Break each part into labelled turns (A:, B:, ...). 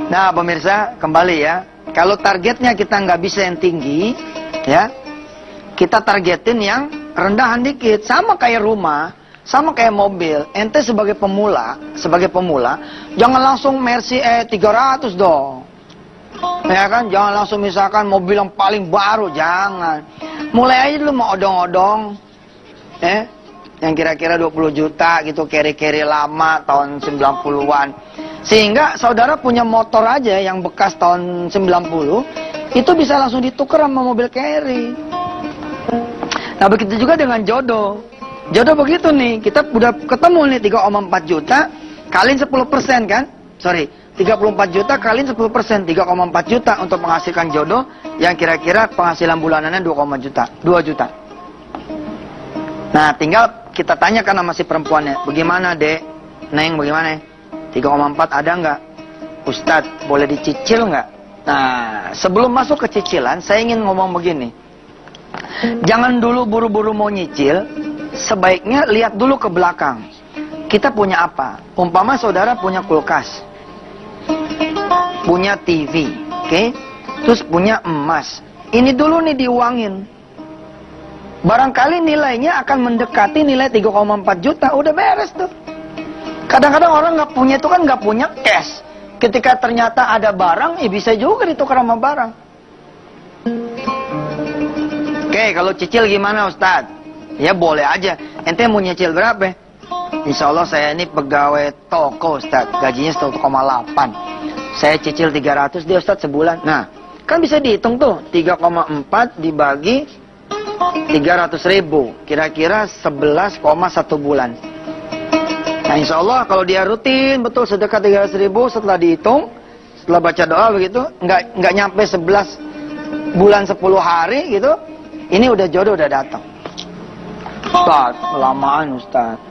A: Nah pemirsa, kembali ya. Kalau targetnya kita nggak bisa yang tinggi, ya, kita targetin yang rendahan dikit. Sama kayak rumah, sama kayak mobil. Ente sebagai pemula, jangan langsung Mercy 300 dong. Ya kan, jangan langsung misalkan mobil yang paling baru, jangan. Mulai aja dulu mau odong-odong, yang kira-kira 20 juta gitu, carry-carry lama tahun 90-an. Sehingga saudara punya motor aja yang bekas tahun 90, itu bisa langsung ditukar sama mobil carry. Nah begitu juga dengan jodoh. Jodoh begitu nih, kita udah ketemu nih 3,4 juta, kaliin 10% kan? Sorry, 34 juta kaliin 10%, 3,4 juta untuk menghasilkan jodoh yang kira-kira penghasilan bulanannya 2 juta. Nah tinggal kita tanyakan sama si perempuannya, bagaimana dek? Neng bagaimana? 3,4 ada nggak? Ustadz, boleh dicicil nggak? Nah, sebelum masuk ke cicilan, saya ingin ngomong begini. Jangan dulu buru-buru mau nyicil, sebaiknya lihat dulu ke belakang. Kita punya apa? Umpama saudara punya kulkas, punya TV, oke? Terus punya emas. Ini dulu nih diuangin. Barangkali nilainya akan mendekati nilai 3,4 juta, udah beres tuh. Kadang-kadang orang nggak punya itu kan nggak punya cash. Ketika ternyata ada barang, ya bisa juga ditukar sama barang. Oke, kalau cicil gimana Ustadz? Ya boleh aja. Ente mau nyicil berapa? Insya Allah saya ini pegawai toko Ustadz, gajinya 1,8. Saya cicil 300 dia Ustadz sebulan. Nah, kan bisa dihitung tuh, 3,4 dibagi 300.000, kira-kira 11,1 bulan. Nah insya Allah kalau dia rutin betul sedekah 300.000, setelah dihitung, setelah baca doa begitu, nggak nyampe 11 bulan 10 hari gitu, ini udah jodoh udah datang. Ustaz, kelamaan Ustaz.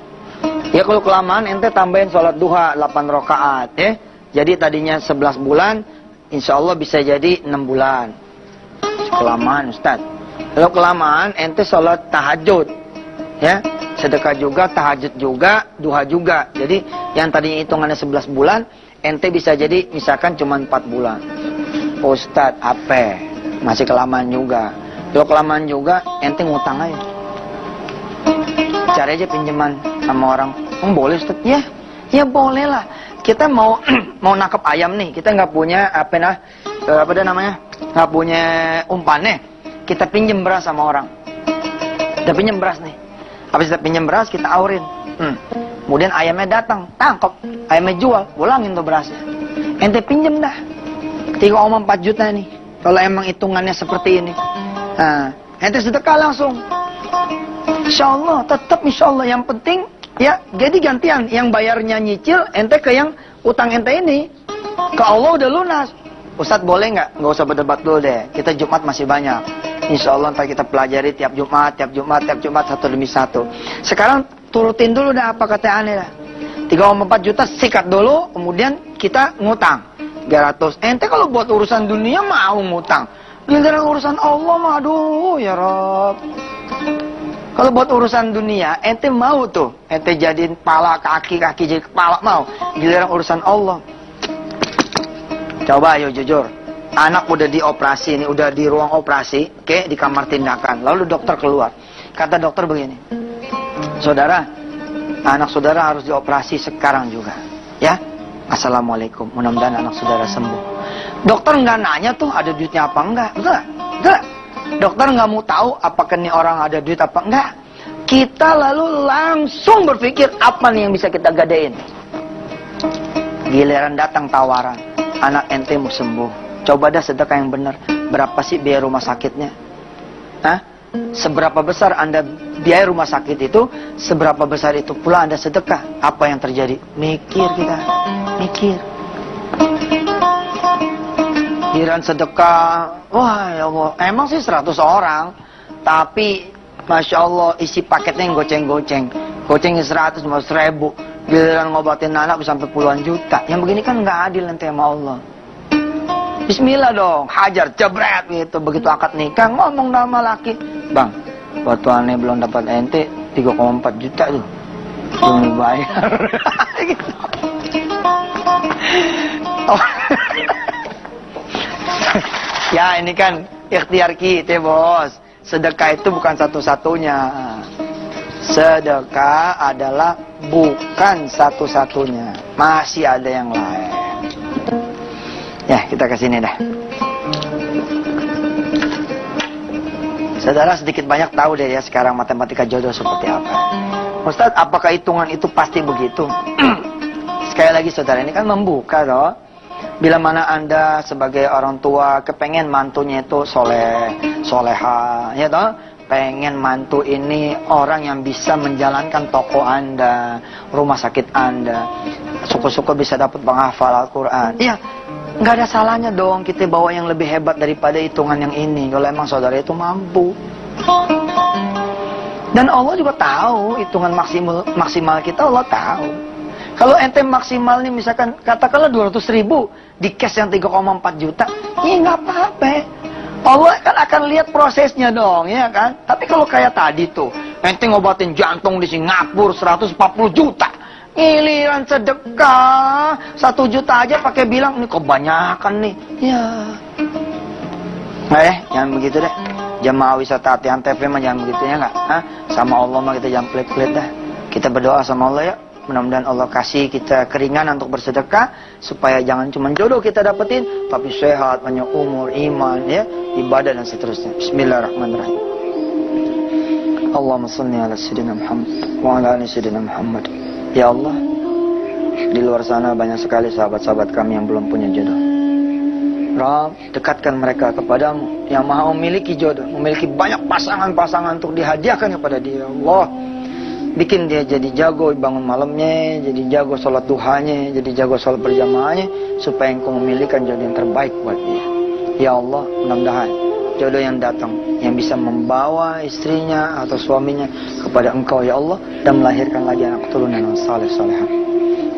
A: Ya kalau kelamaan ente tambahin sholat duha 8 rakaat ya. Jadi tadinya 11 bulan, insya Allah bisa jadi 6 bulan. Kelamaan Ustaz. Kalau kelamaan ente sholat tahajud ya. Sedekah juga, tahajud juga, duha juga. Jadi yang tadinya hitungannya 11 bulan, ente bisa jadi misalkan cuma 4 bulan. Ustadz, apa? Masih kelamaan juga. Kalau kelamaan juga, ente ngutang aja. Cari aja pinjaman sama orang. Boleh Ustadz? Ya boleh lah. Kita mau nangkep ayam nih, kita nggak punya nggak punya umpannya. Kita pinjem beras sama orang. Kita pinjem beras nih. Habis kita pinjam beras, kita aurin. Kemudian ayamnya datang, tangkap. Ayamnya jual, pulangin tuh berasnya. Ente pinjam dah. 3,4 juta nih. Kalau emang hitungannya seperti ini. Nah, ente sedekah langsung. Insya Allah, tetap insya Allah. Yang penting, ya jadi gantian. Yang bayarnya nyicil, ente ke yang utang ente ini. Ke Allah udah lunas. Ustadz boleh nggak? Nggak usah berdebat dulu deh. Kita Jumat masih banyak. Insya Allah ntar kita pelajari tiap Jumat satu demi satu. Sekarang turutin dulu dah apa kata aneh dah. 3,4 juta sikat dulu, kemudian kita ngutang 300. Ente kalau buat urusan dunia mau ngutang. Giliran urusan Allah mah aduh ya Rob. Kalau buat urusan dunia, ente mau tuh, ente jadiin kepala kaki jadi kepala mau. Giliran urusan Allah. Coba ayo jujur. Anak udah dioperasi nih, udah di ruang operasi, oke, di kamar tindakan. Lalu dokter keluar. Kata dokter begini, saudara, anak saudara harus dioperasi sekarang juga. Ya, assalamualaikum. Mudah-mudahan anak saudara sembuh. Dokter nggak nanya tuh ada duitnya apa enggak. Enggak. Dokter nggak mau tahu apakah nih orang ada duit apa enggak. Kita lalu langsung berpikir apa nih yang bisa kita gadein. Giliran datang tawaran, anak ente mau sembuh. Coba dah sedekah yang benar. Berapa sih biaya rumah sakitnya? Hah? Seberapa besar Anda biaya rumah sakit itu, seberapa besar itu pula Anda sedekah. Apa yang terjadi? Mikir kita. Mikir. Giliran sedekah, wah ya Allah, emang sih 100 orang. Tapi, Masya Allah, isi paketnya yang goceng-goceng. Gocengnya 100, 100.000. Giliran ngobatin anak bisa sampai puluhan juta. Yang begini kan nggak adil nanti sama Allah. Bismillah dong, hajar, jebret gitu. Begitu akad nikah, ngomong sama laki. Bang, waktu aneh belum dapat ente, 3,4 juta tuh. Belum bayar. Gitu. Ya ini kan ikhtiar kita bos. Sedekah itu bukan satu-satunya. Sedekah adalah bukan satu-satunya. Masih ada yang lain. Ya kita ke sini dah. Saudara sedikit banyak tahu deh ya sekarang matematika jodoh seperti apa. Ustadz, apakah hitungan itu pasti begitu? Sekali lagi saudara, ini kan membuka toh. Bila mana Anda sebagai orang tua kepengen mantunya itu soleh, soleha, ya toh, pengen mantu ini orang yang bisa menjalankan toko Anda, rumah sakit Anda, syukur-syukur bisa dapat penghafal Al-Quran. Iya, nggak ada salahnya dong kita bawa yang lebih hebat daripada hitungan yang ini, kalau emang saudara itu mampu. Dan Allah juga tahu hitungan maksimal kita, Allah tahu. Kalau ente maksimal nih misalkan katakanlah 200.000 di cash yang 3,4 juta, ya nggak apa-apa. Allah kan akan lihat prosesnya dong, ya kan? Tapi kalau kayak tadi tuh, ente ngobatin jantung di Singapura 140 juta, giliran sedekah 1 juta aja pakai bilang ini kebanyakan nih, ya. Jangan begitu deh. Jemaah wisata Atihan TV mah jangan begitu ya nggak? Sama Allah mah kita jangan pelit-pelit dah. Kita berdoa sama Allah ya. Mudah-mudahan Allah kasih kita keringanan untuk bersedekah supaya jangan cuma jodoh kita dapetin, tapi sehat, panjang umur, iman, ya, ibadah dan seterusnya. Bismillahirrahmanirrahim. Allahumma shalli ala sayyidina Muhammad wa ala ali sayyidina Muhammad. Ya Allah, di luar sana banyak sekali sahabat-sahabat kami yang belum punya jodoh. Rabb, dekatkan mereka kepadamu yang maha memiliki jodoh, memiliki banyak pasangan-pasangan untuk dihadiahkan kepada dia. Allah, bikin dia jadi jago bangun malamnya, jadi jago sholat duhanya, jadi jago sholat berjamaahnya, supaya engkau memilihkan jodoh yang terbaik buat dia. Ya Allah, mudah-mudahan jodoh yang datang, yang bisa membawa istrinya atau suaminya kepada engkau ya Allah, dan melahirkan lagi anak keturunan yang saleh-salehah.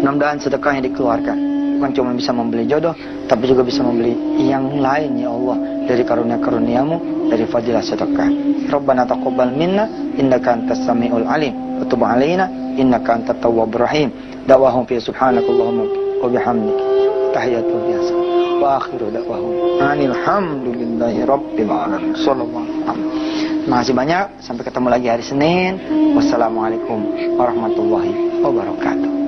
A: Mudah-mudahan sedekah yang dikeluarkan bukan cuma bisa membeli jodoh, tapi juga bisa membeli yang lain ya Allah, dari karunia-karuniamu, dari fadilah sedekah. Rabbana taqabbal minna innaka antas samiul alim wa tub alaina innaka antat tawwabur rahim. Da'wahum fi subhanakallahumma wa bihamdika tahiyatu biasa wa akhiru da'wahum alhamdulillahi rabbil alamin. Sallallahu alaihi wasallam. Terima kasih banyak, sampai ketemu lagi hari Senin. Wassalamualaikum warahmatullahi wabarakatuh.